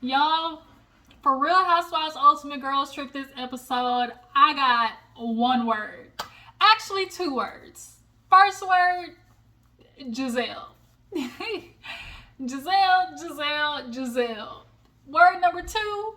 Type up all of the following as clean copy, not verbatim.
Y'all, for Real Housewives Ultimate Girls Trip this episode, I got one word. Actually, two words. First word, Giselle. Giselle. Word number two,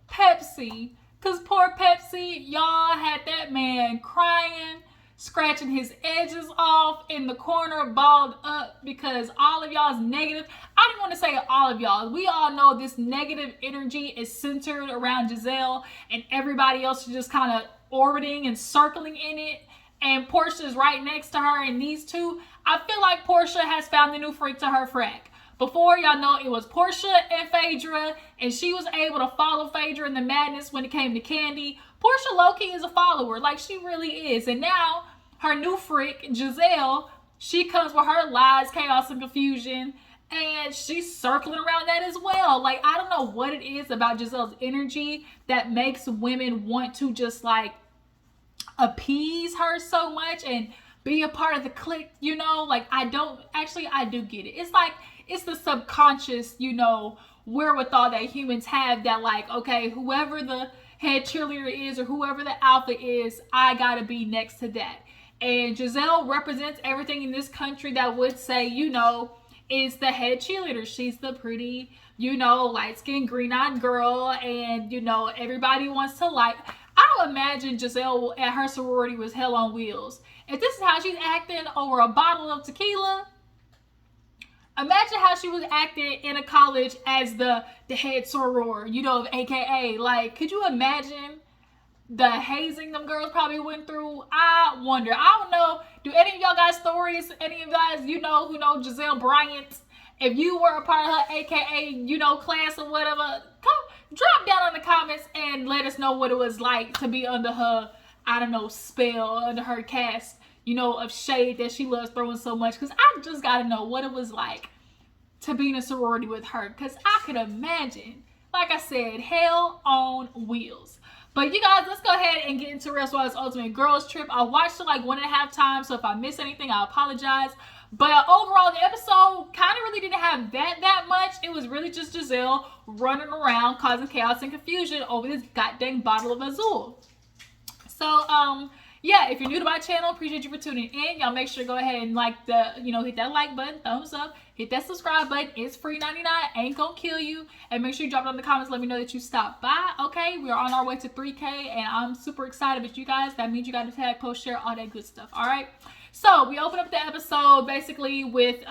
Pepsi. Because poor Pepsi, y'all had that man crying, scratching his edges off in the corner, balled up because all of y'all's negative. I didn't want to say all of y'all. We all know this negative energy is centered around Giselle, and everybody else is just kind of orbiting and circling in it. And Porsha is right next to her, and these two, I feel like Porsha has found the new freak to her frack. Before, y'all know it was Porsha and Phaedra, and she was able to follow Phaedra in the madness when it came to Candy. Porsha low-key is a follower, like she really is. And now, her new freak, Giselle, she comes with her lies, chaos, and confusion, and she's circling around that as well. Like, I don't know what it is about Giselle's energy that makes women want to just, like, appease her so much and be a part of the clique, you know? Like, I do get it. It's like, it's the subconscious, you know, wherewithal that humans have that, like, okay, whoever the head cheerleader is or whoever the alpha is, I gotta be next to that. And Giselle represents everything in this country that would say, you know, is the head cheerleader. She's the pretty, you know, light-skinned, green-eyed girl, and, you know, everybody wants to like. I'll imagine Giselle at her sorority was hell on wheels. If this is how she's acting over a bottle of tequila, imagine how she was acting in a college as the head soror, you know, of AKA. Like, could you imagine the hazing them girls probably went through? I wonder. I don't know. Do any of y'all guys stories? Any of you guys, you know, who know Giselle Bryant? If you were a part of her AKA, you know, class or whatever, drop down in the comments and let us know what it was like to be under her, I don't know, spell, under her cast, you know, of shade that she loves throwing so much. Because I just got to know what it was like to be in a sorority with her. Because I could imagine, like I said, hell on wheels. But you guys, let's go ahead and get into Real Housewives Ultimate Girls Trip. I watched it like 1.5 times, so if I missed anything, I apologize. But overall, the episode kind of really didn't have that much. It was really just Giselle running around causing chaos and confusion over this goddamn bottle of Azul. So, yeah, if you're new to my channel, appreciate you for tuning in. Y'all make sure to go ahead and like hit that like button, thumbs up, hit that subscribe button. It's free 99, ain't gonna kill you. And make sure you drop it in the comments, let me know that you stopped by. Okay, we are on our way to 3K, and I'm super excited with you guys. That means you got to tag, post, share, all that good stuff. All right. So we open up the episode basically with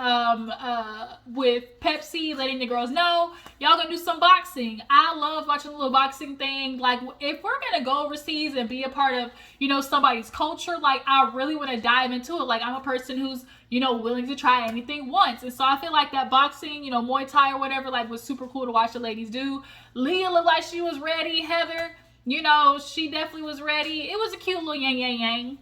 Pepsi letting the girls know y'all gonna do some boxing. I love watching a little boxing thing. Like, if we're gonna go overseas and be a part of, you know, somebody's culture, like, I really want to dive into it. Like, I'm a person who's, you know, willing to try anything once. And so I feel like that boxing, you know, Muay Thai or whatever, like, was super cool to watch the ladies do. Leah looked like she was ready. Heather, you know, she definitely was ready. It was a cute little yang.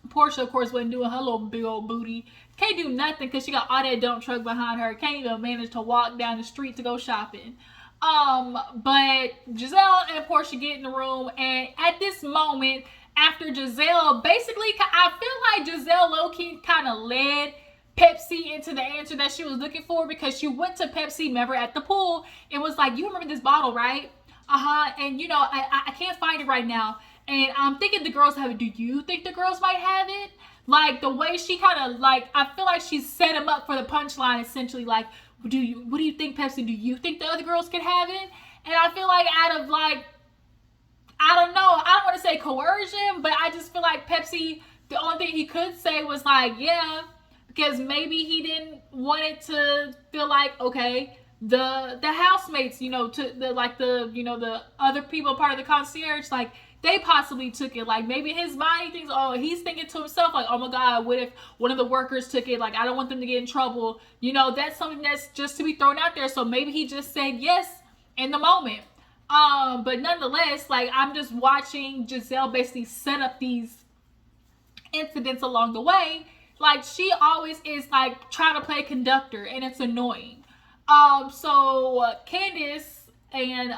Porsha, of course, wasn't doing her little big old booty. Can't do nothing because she got all that dump truck behind her. Can't even manage to walk down the street to go shopping. But Giselle and Porsha get in the room, and at this moment, after Giselle, basically, I feel like Giselle low-key kind of led Pepsi into the answer that she was looking for, because she went to Pepsi, remember, at the pool, and was like, you remember this bottle, right? And, you know, I can't find it right now. And I'm thinking the girls have it. Do you think the girls might have it? Like, the way she kind of, like, I feel like she set him up for the punchline, essentially. Like, what do you think, Pepsi? Do you think the other girls could have it? And I feel like out of, like, I don't know. I don't want to say coercion, but I just feel like Pepsi, the only thing he could say was, like, yeah. Because maybe he didn't want it to feel like, okay, the housemates, you know, the other people part of the concierge, like, they possibly took it. Like, maybe his mind, he thinks, oh, he's thinking to himself, like, oh my God, what if one of the workers took it? Like, I don't want them to get in trouble. You know, that's something that's just to be thrown out there. So maybe he just said yes in the moment. But nonetheless, like, I'm just watching Giselle basically set up these incidents along the way. Like, she always is, like, trying to play conductor, and it's annoying. So Candace and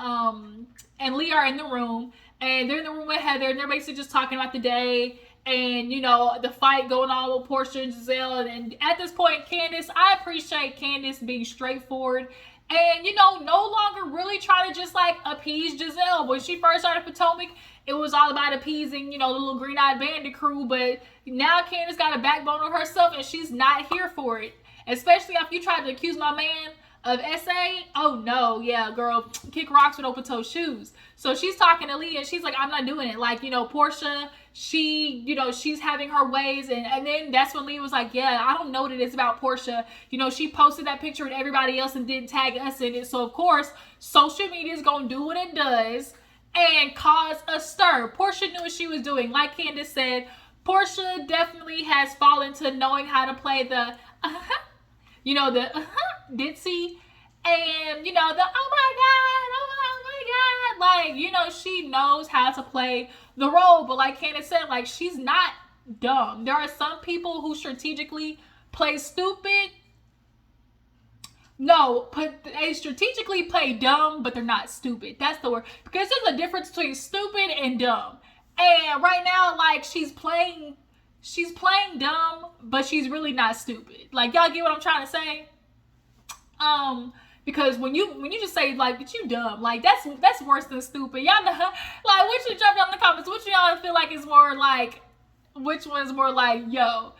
Leah are in the room, and they're in the room with Heather, and they're basically just talking about the day and, you know, the fight going on with Porsha and Giselle. And at this point, Candace, I appreciate Candace being straightforward And, you know, no longer really trying to just like appease Giselle. When she first started Potomac, it was all about appeasing, you know, the little green-eyed bandit crew. But now Candace got a backbone of herself and she's not here for it. Especially after you tried to accuse my man of SA. Oh no, yeah, girl, kick rocks with open-toe shoes. So she's talking to Leah and she's like, I'm not doing it. Like, you know, Porsha, she, you know, she's having her ways. And then that's when Leah was like, yeah, I don't know what it is about Porsha. You know, she posted that picture with everybody else and didn't tag us in it. So of course, social media is going to do what it does and cause a stir. Porsha knew what she was doing. Like Candace said, Porsha definitely has fallen to knowing how to play the you know, the ditzy, and, you know, the oh my god, like, you know, she knows how to play the role. But like Candace said, like, she's not dumb. There are some people who strategically play stupid. No, but they strategically play dumb, but they're not stupid. That's the word. Because there's a difference between stupid and dumb. And right now, like, she's playing dumb, but she's really not stupid. Like, y'all get what I'm trying to say? Because when you just say, like, that you dumb, like, that's worse than stupid. Y'all know, like, what you jump down in the comments, which y'all feel like is more like, which one's more like, yo,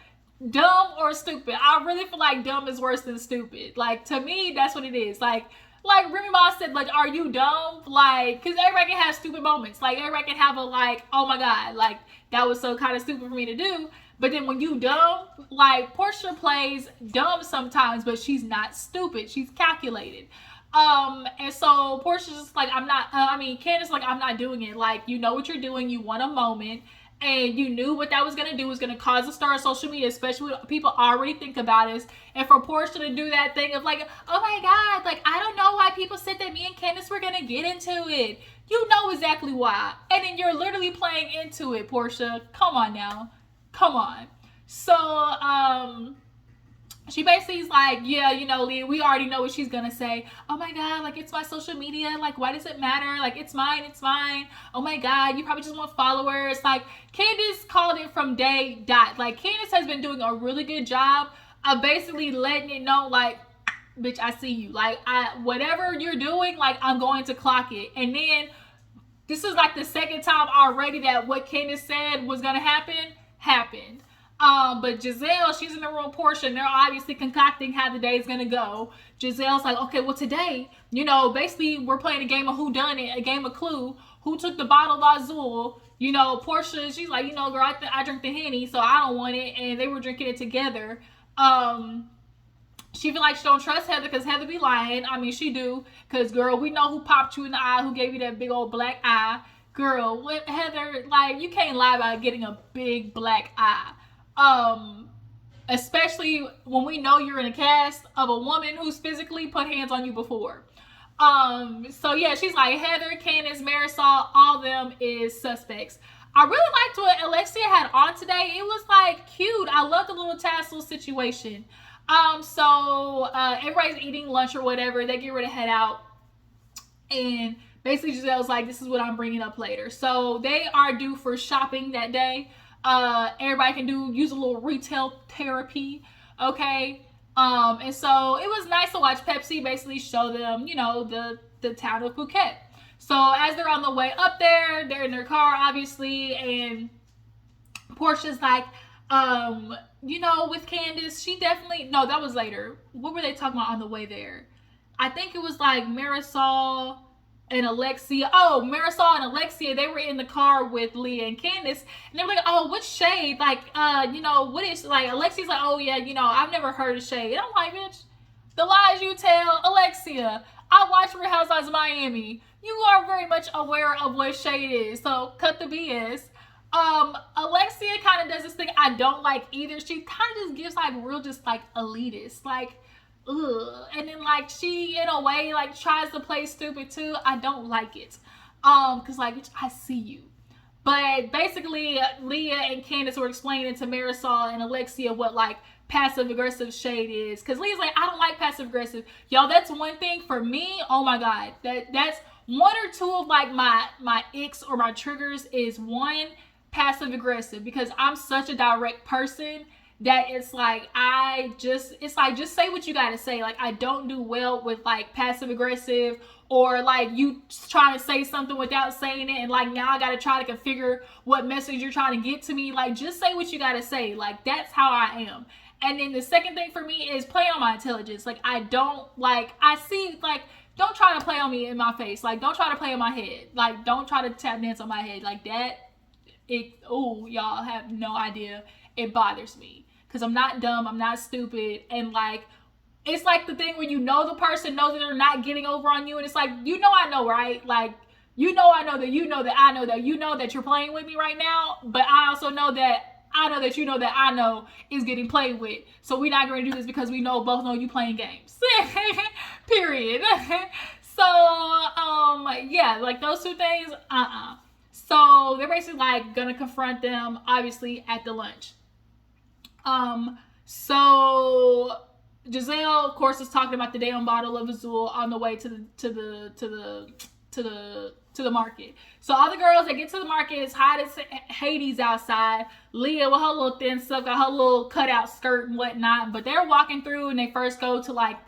dumb or stupid? I really feel like dumb is worse than stupid. Like, to me, that's what it is. Like Remy Ma said, like, are you dumb? Like, because everybody can have stupid moments. Like, everybody can have a, like, oh my god, like, that was so kind of stupid for me to do. But then when you dumb, like, Porsha plays dumb sometimes, but she's not stupid. She's calculated. And so Porsha's just like, Candace, like, I'm not doing it. Like, you know what you're doing. You want a moment. And you knew what that was going to do, was going to cause a stir on social media, especially when people already think about us. And for Porsha to do that thing of like, oh my god, like, I don't know why people said that me and Candace were going to get into it. You know exactly why. And then you're literally playing into it, Porsha. Come on now. Come on. So, she basically is like, yeah, you know, Leah, we already know what she's gonna say. Oh my god, like, it's my social media. Like, why does it matter? Like, it's mine, it's mine. Oh my god, you probably just want followers. Like, Candace called it from day dot. Like, Candace has been doing a really good job of basically letting it know, like, bitch, I see you. Like, whatever you're doing, like, I'm going to clock it. And then, this is like the second time already that what Candace said was gonna happen, happened. But Giselle, she's in the room with Porsha, and they're obviously concocting how the day is gonna go. Giselle's like, okay, well, today, you know, basically we're playing a game of who done it, a game of Clue. Who took the bottle of Azul? You know, Porsha, she's like, you know, girl, I drink the Henny, so I don't want it, and they were drinking it together. She feel like she don't trust Heather because Heather be lying. I mean, she do, because, girl, we know who popped you in the eye, who gave you that big old black eye. Girl, what, Heather, like, you can't lie about getting a big black eye. Especially when we know you're in a cast of a woman who's physically put hands on you before. So yeah, she's like, Heather, Candace, Marisol, all of them is suspects. I really liked what Alexia had on today. It was like cute. I love the little tassel situation. So everybody's eating lunch or whatever. They get ready to head out. And basically Giselle's like, this is what I'm bringing up later. So they are due for shopping that day. Everybody can use a little retail therapy, okay? And so it was nice to watch Pepsi basically show them, you know, the town of Phuket. So as they're on the way up there, they're in their car, obviously, and Portia's like, you know, with Candace, she definitely, no, that was later. What were they talking about on the way there? I think it was like Marisol and Alexia. Oh, Marisol and Alexia, they were in the car with Leah and Candace, and they were like, oh, what shade? Like, you know, what is, like, Alexia's like, oh yeah, you know, I've never heard of shade. And I'm like, bitch, the lies you tell, Alexia, I watch Real Housewives of Miami. You are very much aware of what shade is, so cut the BS. Alexia kind of does this thing I don't like either. She kind of just gives like real just like elitist, like, ugh. And then like she in a way like tries to play stupid too. I don't like it. Cause like, bitch, I see you. But basically Leah and Candace were explaining to Marisol and Alexia what like passive aggressive shade is. Cause Leah's like, I don't like passive aggressive. Y'all, that's one thing for me. Oh my God. That's one or two of like my icks or my triggers is one, passive aggressive, because I'm such a direct person that it's like it's like just say what you gotta say. Like I don't do well with like passive aggressive or like you trying to say something without saying it, and like now I gotta try to configure what message you're trying to get to me. Like just say what you gotta say. Like that's how I am. And then the second thing for me is play on my intelligence. Like I don't like I see like don't try to play on me in my face. Like don't try to play on my head. Like don't try to tap dance on my head. Like that y'all have no idea. It bothers me because I'm not dumb, I'm not stupid, and like it's like the thing where you know the person knows that they're not getting over on you, and it's like I know, right? Like I know that I know that you know that you're playing with me right now, but I also know that I know that you know that I know is getting played with. So we're not going to do this because we both know you playing games. Period. So yeah, like those two things. So they're basically like gonna confront them, obviously at the lunch. So Giselle, of course, is talking about the damn bottle of Azul on the way to the market. So all the girls that get to the market, it's hot as Hades outside. Leah with her little thin stuff, got her little cutout skirt and whatnot. But they're walking through and they first go to like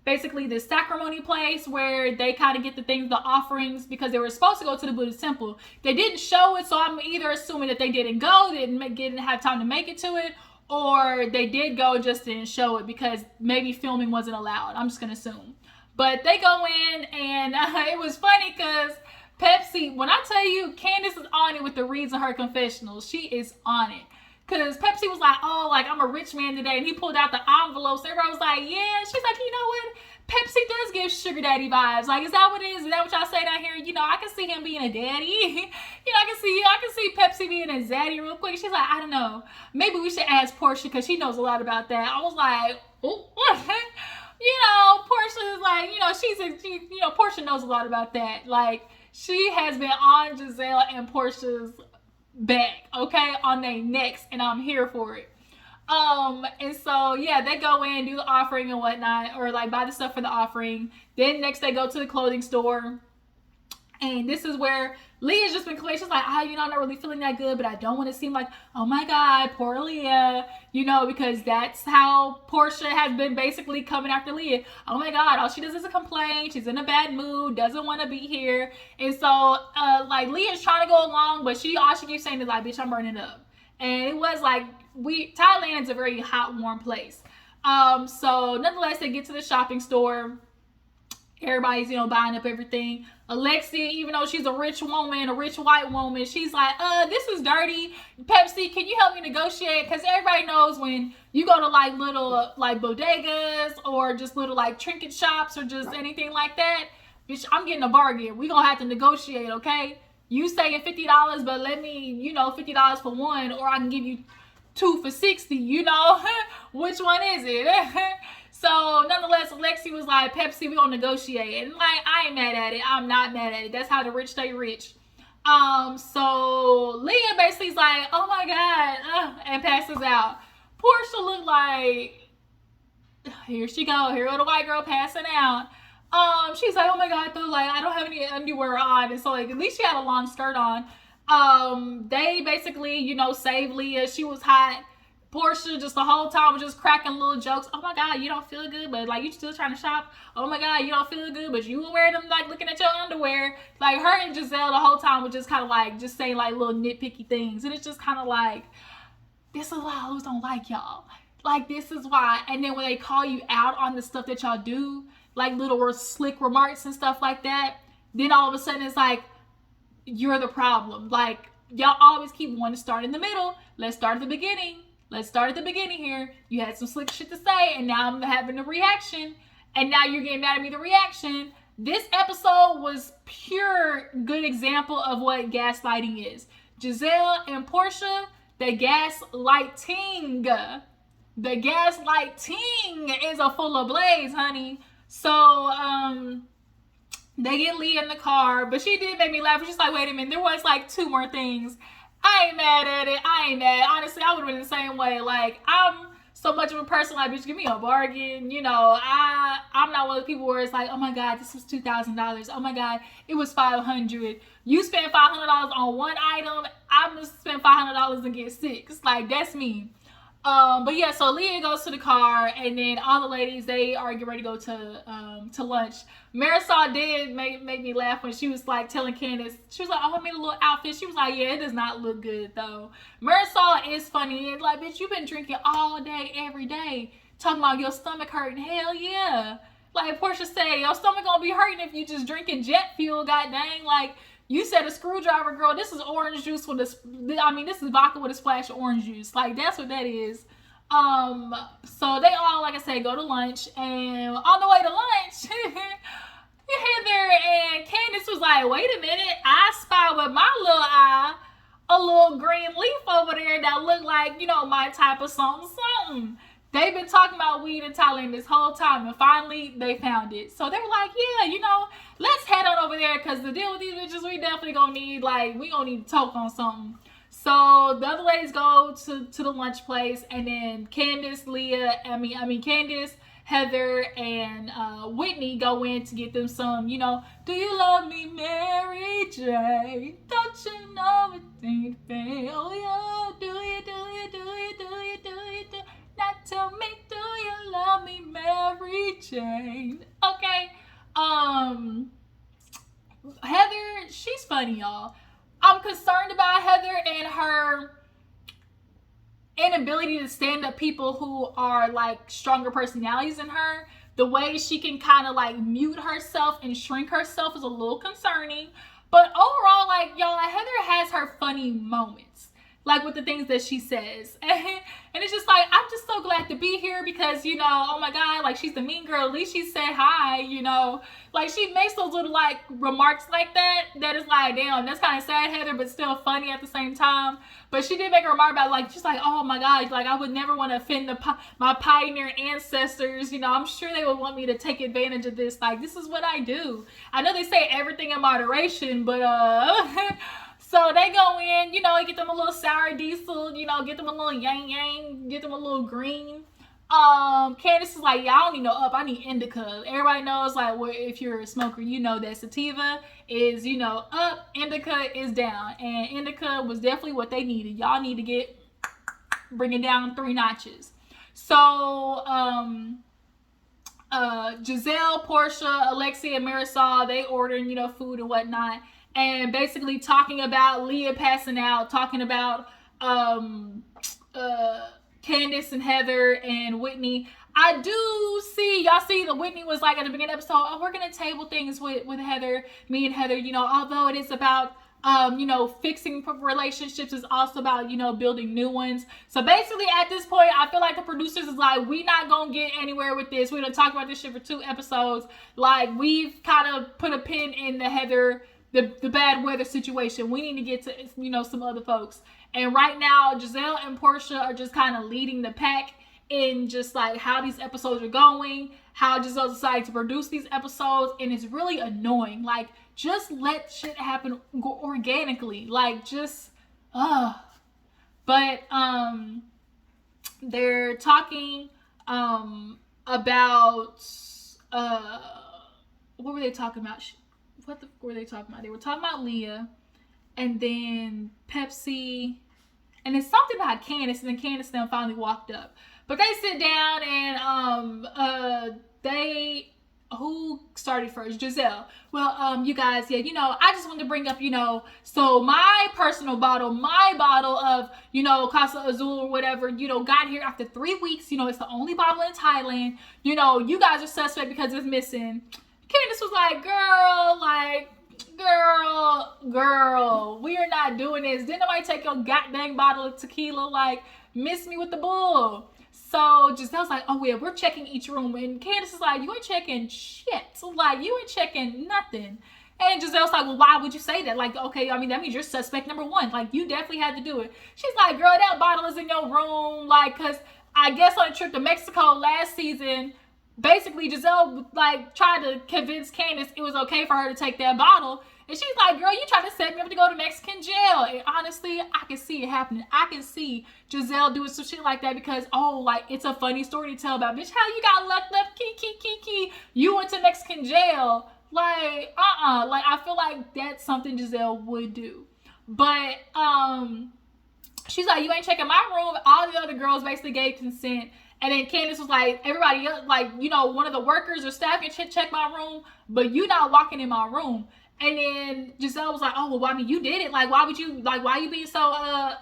basically the sacramony place where they kind of get the offerings, because they were supposed to go to the Buddhist temple. They didn't show it, so I'm either assuming that they didn't go, they didn't have time to make it to it, or they did go, just didn't show it because maybe filming wasn't allowed. I'm just going to assume. But they go in, and it was funny because Pepsi, when I tell you, Candace is on it with the reads of her confessionals. She is on it. Because Pepsi was like, oh, like, I'm a rich man today. And he pulled out the envelopes. Everybody was like, yeah. She's like, you know what? Pepsi does give sugar daddy vibes. Like, is that what it is? Is that what y'all say down here? I can see him being a daddy. I can see Pepsi being a zaddy real quick. She's like, I don't know. Maybe we should ask Porsha because she knows a lot about that. I was like, oh, Porsha is like, Porsha knows a lot about that. Like, she has been on Giselle and Porsha's back, okay, on their necks, and I'm here for it. And so yeah, they go in, do the offering and whatnot, or like buy the stuff for the offering. Then next they go to the clothing store, and this is where Leah's just been clear. She's like, I'm not really feeling that good, but I don't want to seem like, oh my God, poor Leah, because that's how Porsha has been basically coming after Leah. Oh my God, all she does is complain. She's in a bad mood, doesn't want to be here. And so, like, Leah's trying to go along, but all she keeps saying is like, bitch, I'm burning up. And it was like, Thailand is a very hot, warm place. So nonetheless, they get to the shopping store. Everybody's, buying up everything. Alexia, even though she's a rich woman, a rich white woman, she's like, this is dirty. Pepsi, can you help me negotiate? Because everybody knows when you go to like little like bodegas or just little like trinket shops or just anything like that, bitch, I'm getting a bargain. We gonna have to negotiate, okay? You saying $50, but let me, $50 for one, or I can give you 2 for $60, which one is it? So nonetheless, Alexi was like, Pepsi, we gonna negotiate. And like, I ain't mad at it. I'm not mad at it. That's how the rich stay rich. So Leah basically is like, oh my God, and passes out. Porsha looked like, here she go. Here go the white girl passing out. She's like, oh my God, though, like, I don't have any underwear on. And so like, at least she had a long skirt on. They basically, saved Leah. She was hot. Porsha just the whole time was just cracking little jokes. Oh my God, you don't feel good, but like you still trying to shop. Oh my God, you don't feel good, but you were wearing them, like looking at your underwear. Like her and Giselle the whole time was just kind of like just saying like little nitpicky things, and it's just kind of like, this is why I always don't like y'all. Like this is why. And then when they call you out on the stuff that y'all do, like little slick remarks and stuff like that, then all of a sudden it's like you're the problem. Like y'all always keep wanting to start in the middle. Let's start at the beginning. Let's start at the beginning here. You had some slick shit to say, and now I'm having a reaction, and now you're getting mad at me, the reaction. This episode was pure good example of what gaslighting is. Giselle and Porsha, the gaslighting. The gaslighting is a full of blaze, honey. So, they get Leah in the car, but she did make me laugh. She's like, wait a minute, there was like 2 more things. I ain't mad at it. I ain't mad. Honestly, I would have been the same way. Like, I'm so much of a person, like, bitch, give me a bargain. I'm not one of the people where it's like, oh my God, this was $2,000. Oh my God, it was $500. You spend $500 on one item, I'm going to spend $500 and get 6. Like, that's me. But yeah, so Leah goes to the car, and then all the ladies, they are getting ready to go to lunch. Marisol did make me laugh when she was like telling Candace, she was like, "Oh, I made a little outfit." She was like, "Yeah, it does not look good though." Marisol is funny. It's like, bitch, you've been drinking all day, every day, talking about your stomach hurting. Hell yeah. Like Porsha said, your stomach gonna be hurting if you just drinking jet fuel. God dang, like. You said a screwdriver, girl. This is orange juice with this is vodka with a splash of orange juice. Like, that's what that is. So they all, like I said, go to lunch. And on the way to lunch, Heather and Candace was like, wait a minute. I spy with my little eye a little green leaf over there that looked like, my type of something, something. They've been talking about weed in Thailand this whole time, and finally they found it. So they were like, yeah, let's head on over there, because the deal with these bitches, we definitely gonna need, we gonna need to talk on something. So the other ladies go to the lunch place, and then Candace, Candace, Heather, and Whitney go in to get them some, do you love me, Mary J? Don't you know everything? Oh yeah, do you, do you, do you, do you, do you, do you? Now tell me, do you love me, Mary Jane? Okay. Heather, she's funny, y'all. I'm concerned about Heather and her inability to stand up people who are stronger personalities than her. The way she can kind of mute herself and shrink herself is a little concerning. But overall, y'all, Heather has her funny moments. With the things that she says. And it's just I'm just so glad to be here because, oh my God, she's the mean girl. At least she said hi, she makes those little, remarks like that is damn, that's kind of sad, Heather, but still funny at the same time. But she did make a remark about, just oh my God, I would never want to offend my pioneer ancestors. I'm sure they would want me to take advantage of this. This is what I do. I know they say everything in moderation, but, so they go in, get them a little sour diesel, get them a little yang yang, get them a little green. Candace is like, yeah, I don't need no up, I need indica. Everybody knows, if you're a smoker, that sativa is, up, indica is down. And indica was definitely what they needed. Y'all need to bring it down 3 notches. So, Giselle, Porsha, Alexia, and Marisol, they ordering, food and whatnot. And basically talking about Leah passing out, talking about Candace and Heather and Whitney. I do see, y'all see that Whitney was at the beginning of the episode, oh, we're going to table things with Heather, me and Heather, although it is about, fixing relationships, is also about, building new ones. So basically at this point, I feel like the producers is we not going to get anywhere with this. We're going to talk about this shit for 2 episodes. We've kind of put a pin in the Heather, the bad weather situation. We need to get to, some other folks. And right now, Giselle and Porsha are just kind of leading the pack in just how these episodes are going, how Giselle decided to produce these episodes, and it's really annoying. Just let shit happen organically. But, they're talking, about, what were they talking about? What were they talking about? They were talking about Leah, and then Pepsi, and then something about Candace, and then Candace then finally walked up. But they sit down, and who started first? Giselle. Well, you guys, yeah, I just wanted to bring up, so my personal bottle, of, Casa Azul or whatever, got here after 3 weeks. It's the only bottle in Thailand. You guys are suspect because it's missing. Candace was like, girl, we are not doing this. Didn't nobody take your goddamn bottle of tequila? Miss me with the bull. So Giselle's like, oh yeah, we're checking each room. And Candace is like, you ain't checking shit. You ain't checking nothing. And Giselle's like, well, why would you say that? Okay, that means you're suspect number 1. You definitely had to do it. She's like, girl, that bottle is in your room. Cause I guess on a trip to Mexico last season, basically Giselle tried to convince Candace it was okay for her to take that bottle, and she's like, girl, you trying to set me up to go to Mexican jail. And honestly, I can see it happening. I can see Giselle doing some shit like that because it's a funny story to tell about. Bitch, how you got locked up, key, you went to Mexican jail. I feel like that's something Giselle would do. But she's like, you ain't checking my room. All the other girls basically gave consent. And then Candace was like, everybody else, like, you know, one of the workers or staff can check my room, but you not walking in my room. And then Giselle was like, oh, well, I mean, you did it. Like, why would you, like, why you being so,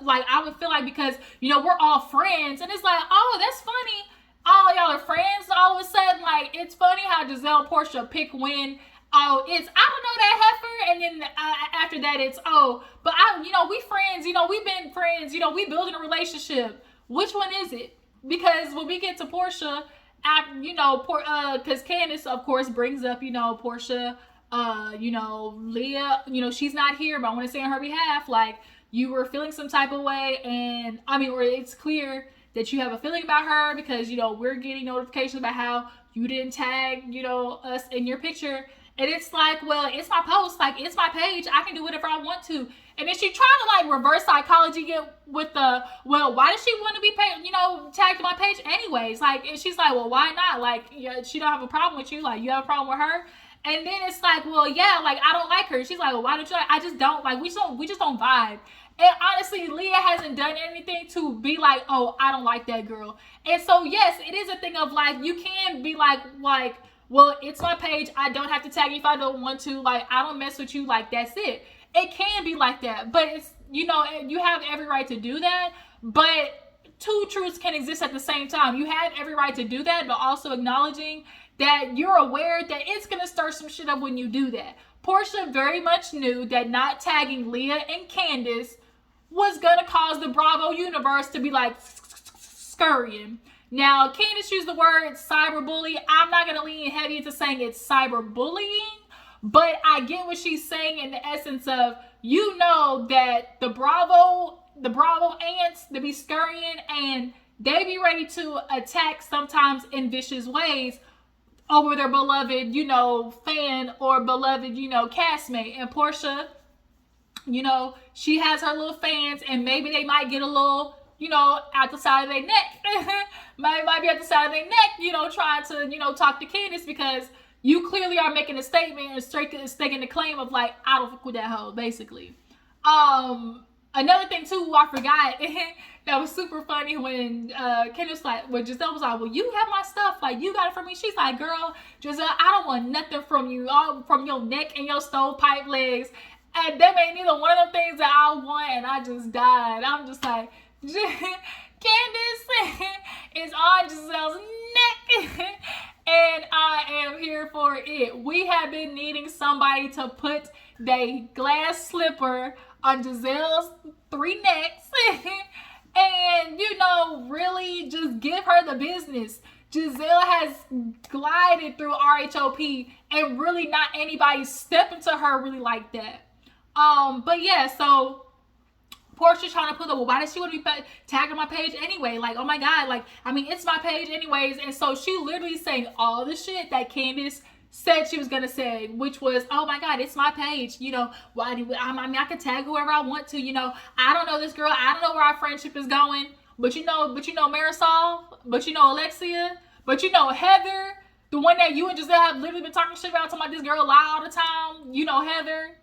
like, I would feel like because, you know, we're all friends. And it's like, oh, that's funny. All y'all are friends all of a sudden. Like, it's funny how Giselle and Porsha pick when, oh, it's, I don't know that heifer. And then after that, it's, oh, but you know, we friends, you know, we've been friends, you know, we building a relationship. Which one is it? Because when we get to Porsha, you know, because Candace, of course, brings up, you know, Porsha, you know, Leah, you know, she's not here, but I want to say on her behalf, like, you were feeling some type of way, and I mean, or it's clear that you have a feeling about her because, you know, we're getting notifications about how you didn't tag, you know, us in your picture. And it's like, well, it's my post, like, it's my page, I can do whatever I want to. And then she trying to, like, reverse psychology get with the, well, why does she want to be paid, you know, tagged to my page anyways? Like, and she's like, well, why not? Like, yeah, she don't have a problem with you, like, you have a problem with her? And then it's like, well, yeah, like, I don't like her. She's like, well, why don't you like, I just don't, like, we just don't vibe. And honestly, Leah hasn't done anything to be like, oh, I don't like that girl. And so, yes, it is a thing of, like, you can be like, well, it's my page, I don't have to tag you if I don't want to, like, I don't mess with you, like, that's it. It can be like that, but it's, you know, you have every right to do that, but two truths can exist at the same time. You have every right to do that, but also acknowledging that you're aware that it's going to stir some shit up when you do that. Porsha very much knew that not tagging Leah and Candace was going to cause the Bravo universe to be like scurrying. Now, Candace used the word cyberbully. I'm not going to lean heavy into saying it's cyberbullying, but I get what she's saying in the essence of, you know, that the Bravo ants, they be scurrying and they be ready to attack sometimes in vicious ways over their beloved, you know, fan or beloved, you know, castmate. And Porsha, you know, she has her little fans and maybe they might get a little, you know, at the side of their neck. might be at the side of their neck, you know, trying to, you know, talk to Candace because you clearly are making a statement and staking the claim of, like, I don't fuck with that hoe, basically. Another thing too, I forgot that was super funny when Candace, like, when Giselle was like, well, you have my stuff, like, you got it from me. She's like, girl, Giselle, I don't want nothing from you, all from your neck and your stovepipe legs. And them ain't neither one of them things that I want, and I just died. I'm just like, Candace is on Giselle's neck. And I am here for it. We have been needing somebody to put the glass slipper on Giselle's three necks. And, you know, really just give her the business. Giselle has glided through RHOP and really not anybody stepping to her really like that. But yeah, so Porsha's trying to put up, well, why does she want to be tagged on my page anyway? Like, oh my God, like, I mean, it's my page anyways. And so she literally saying all the shit that Candace said she was going to say, which was, oh my God, it's my page. You know, I mean, I can tag whoever I want to, you know, I don't know this girl. I don't know where our friendship is going, but you know, Marisol, but you know, Alexia, but you know, Heather, the one that you and Giselle have literally been talking shit about, talking about this girl lie all the time. You know, Heather.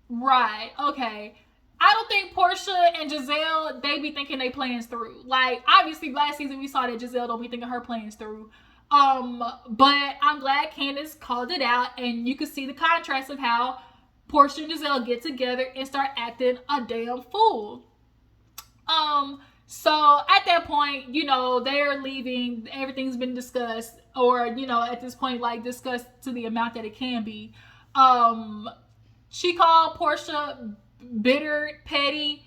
Right. Okay. I don't think Porsha and Giselle, they be thinking they plans through. Like, obviously, last season we saw that Giselle don't be thinking her plans through. But I'm glad Candace called it out, and you can see the contrast of how Porsha and Giselle get together and start acting a damn fool. So at that point, you know, they're leaving, everything's been discussed, or, you know, at this point, like, discussed to the amount that it can be. She called Porsha bitter, petty,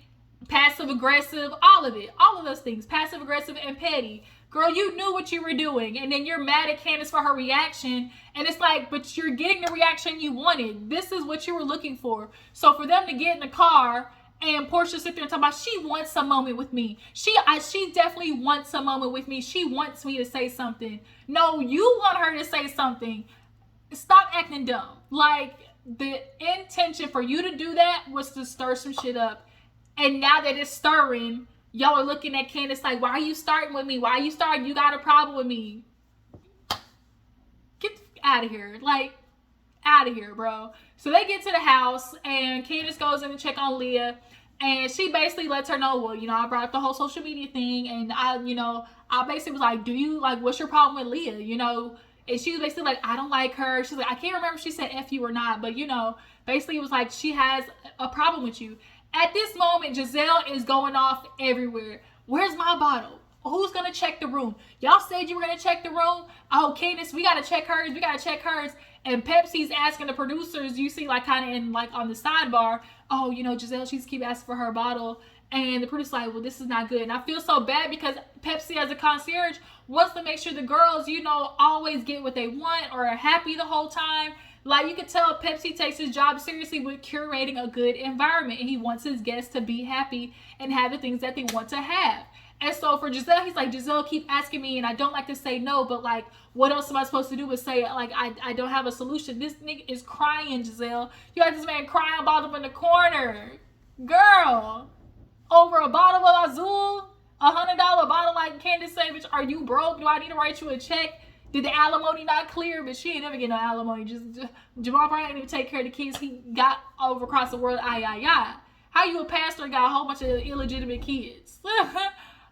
passive aggressive, all of it, all of those things, passive aggressive and petty. Girl, you knew what you were doing, and then you're mad at Candace for her reaction, and it's like, but you're getting the reaction you wanted. This is what you were looking for. So for them to get in the car and Porsha sit there and talk about, she wants some moment with me. She definitely wants some moment with me. She wants me to say something. No, you want her to say something. Stop acting dumb. Like, the intention for you to do that was to stir some shit up. And now that it's stirring, y'all are looking at Candace like, why are you starting with me? Why are you starting? You got a problem with me. Get out of here. Like, out of here, bro. So they get to the house and Candace goes in to check on Leah. And she basically lets her know, well, I brought up the whole social media thing, and I basically was like, do you, like, what's your problem with Leah, And she was basically like, I don't like her. She's like, I can't remember if she said F you or not, but, basically it was like, she has a problem with you. At this moment, Giselle is going off everywhere. Where's my bottle? Who's going to check the room? Y'all said you were going to check the room. Oh, Candace, we got to check hers. We got to check hers. And Pepsi's asking the producers, you see, like, kind of in, like, on the sidebar, oh, Giselle, she's keep asking for her bottle. And the producer's like, well, this is not good. And I feel so bad because Pepsi, as a concierge, wants to make sure the girls, always get what they want or are happy the whole time. Like, you can tell Pepsi takes his job seriously with curating a good environment. And he wants his guests to be happy and have the things that they want to have. And so for Giselle, he's like, Giselle, keep asking me, and I don't like to say no, but, like, what else am I supposed to do but say, like, I don't have a solution. This nigga is crying, Giselle. You had this man crying about him in the corner. Girl, over a bottle of Azul, $100 bottle, like Candace said, bitch, are you broke? Do I need to write you a check? Did the alimony not clear? But she ain't never get no alimony. Just Jamal probably didn't even take care of the kids he got over across the world. How you a pastor got a whole bunch of illegitimate kids?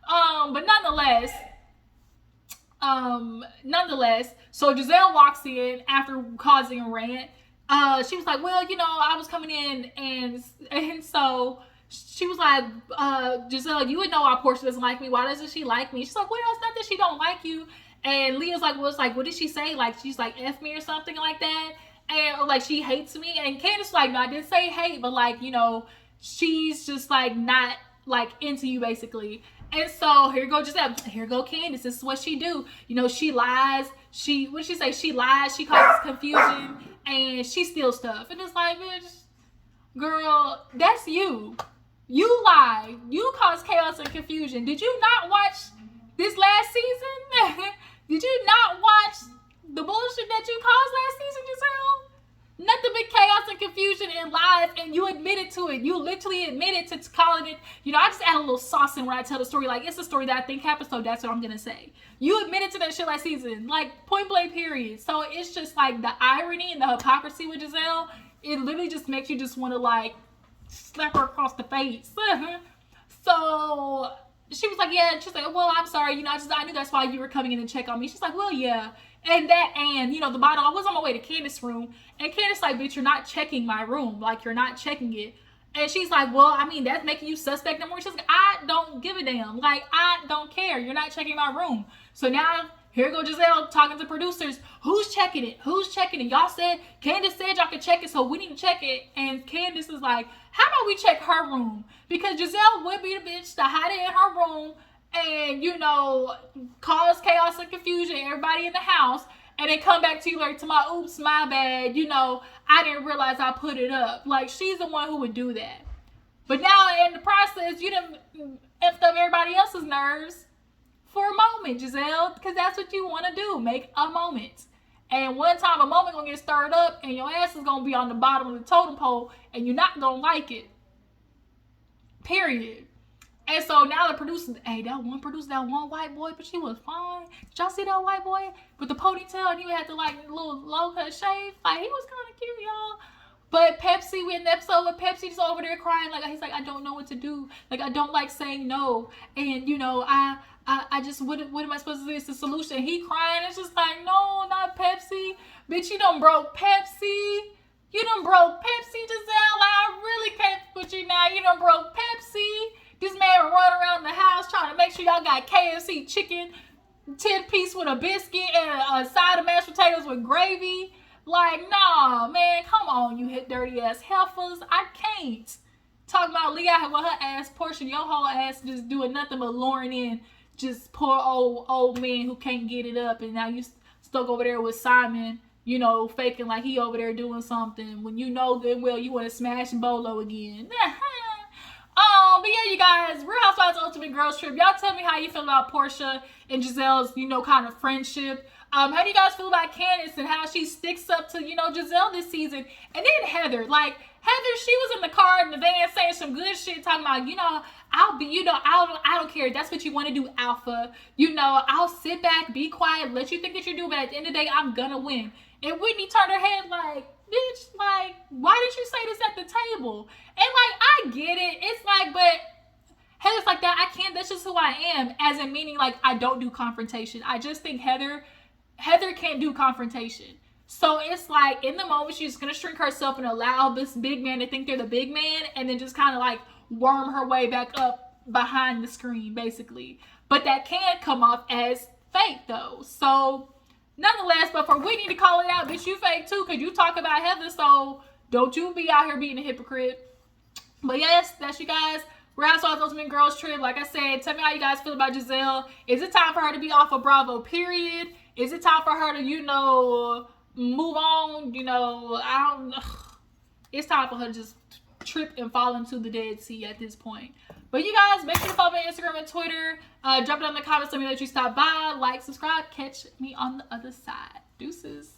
But nonetheless, so Giselle walks in after causing a rant. She was like, well, I was coming in, and so she was like, Giselle, you would know why Porsha doesn't like me. Why doesn't she like me? She's like, well, it's not that she don't like you. And Leah's like, well, it's like, what did she say? Like, she's like, F me or something like that. And, or like, she hates me. And Candace was like, no, I didn't say hate, but, like, she's just, like, not, like, into you, basically. And so here go Giselle. Here go Candace. This is what she do. She lies. What did she say? She lies. She causes confusion. And she steals stuff. And it's like, bitch, girl, that's you. You lie. You cause chaos and confusion. Did you not watch this last season? Did you not watch the bullshit that you caused last season, Giselle? Nothing but chaos and confusion and lies, and you admitted to it. You literally admitted to calling it. I just add a little sauce in when I tell the story. Like, it's a story that I think happened, so that's what I'm gonna say. You admitted to that shit last season, like, point blank, period. So it's just like the irony and the hypocrisy with Giselle. It literally just makes you just want to, like, slap her across the face. So she was like, yeah. She's like, well, I'm sorry. I knew that's why you were coming in to check on me. She's like, well, yeah. And the bottle, I was on my way to Candace's room. And Candace like, bitch, you're not checking my room. Like, you're not checking it. And she's like, well, I mean, that's making you suspect no more. She's like, I don't give a damn. Like, I don't care. You're not checking my room. So now, here go Giselle talking to producers. Who's checking it? Who's checking it? Y'all said, Candace said y'all could check it, so we need to check it. And Candace is like, how about we check her room? Because Giselle would be the bitch to hide it in her room and, cause chaos and confusion, everybody in the house, and then come back to you like, to my, oops, my bad, I didn't realize I put it up. Like, she's the one who would do that. But now, in the process, you done effed up everybody else's nerves for a moment, Giselle, because that's what you want to do, make a moment. And one time, a moment gonna get stirred up, and your ass is gonna be on the bottom of the totem pole, and you're not gonna like it. Period. And so now the producer, that one white boy, but she was fine. Did y'all see that white boy with the ponytail and he had the like little low cut shave? Like, he was kind of cute, y'all. But Pepsi, we in the episode with Pepsi just over there crying. Like, he's like, I don't know what to do. Like, I don't like saying no. And, I just, what am I supposed to do? It's the solution. He crying. It's just like, no, not Pepsi. Bitch, you done broke Pepsi. You done broke Pepsi, Giselle. Like, I really can't put you now. You done broke Pepsi. This man run around the house trying to make sure y'all got KFC chicken, 10-piece with a biscuit and a side of mashed potatoes with gravy. Like, nah, man, come on, you hit dirty ass heifers. I can't. Talk about Leah with her ass portion, your whole ass just doing nothing but luring in just poor old man who can't get it up, and now you stuck over there with Simon, faking like he over there doing something when you know good and well you want to smash Bolo again. But yeah, you guys, Real Housewives Ultimate Girls Trip. Y'all tell me how you feel about Porsha and Giselle's, kind of friendship. How do you guys feel about Candace and how she sticks up to, Giselle this season? And then Heather, she was in the car in the van saying some good shit, talking about, I'll be, I don't care. That's what you want to do, alpha. I'll sit back, be quiet, let you think that you're doing, but at the end of the day, I'm gonna win. And Whitney turned her head like, bitch, like, why did you say this at the table? And like, I get it. It's like, but Heather's like that. I can't. That's just who I am. As in meaning, like, I don't do confrontation. I just think Heather can't do confrontation. So it's like, in the moment, she's gonna shrink herself and allow this big man to think they're the big man, and then just kind of like worm her way back up behind the screen, basically. But that can come off as fake, though. So nonetheless, but for Whitney to call it out, bitch, you fake too, because you talk about Heather, so don't you be out here being a hypocrite. But yes, that's you guys. We're Housewives Ultimate Girls Trip. Like I said, tell me how you guys feel about Gizelle. Is it time for her to be off of Bravo, period? Is it time for her to, move on? It's time for her to just trip and fall into the Dead Sea at this point. But you guys, make sure to follow me on Instagram and Twitter. Drop it down in the comments. Let me know that you stop by. Like, subscribe. Catch me on the other side. Deuces.